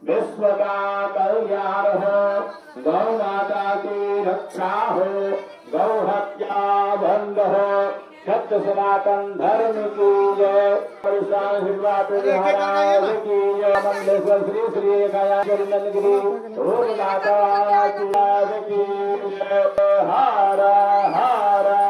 विश्व का कल्याण हो, गौ माता की रक्षा हो, गौ हत्या बंद हो, सत्य सनातन धर्म की जय। परिश्राम महाराज की जय। मंडलेश्वर श्री श्री गयागिरी रूप माता की जय। हर हर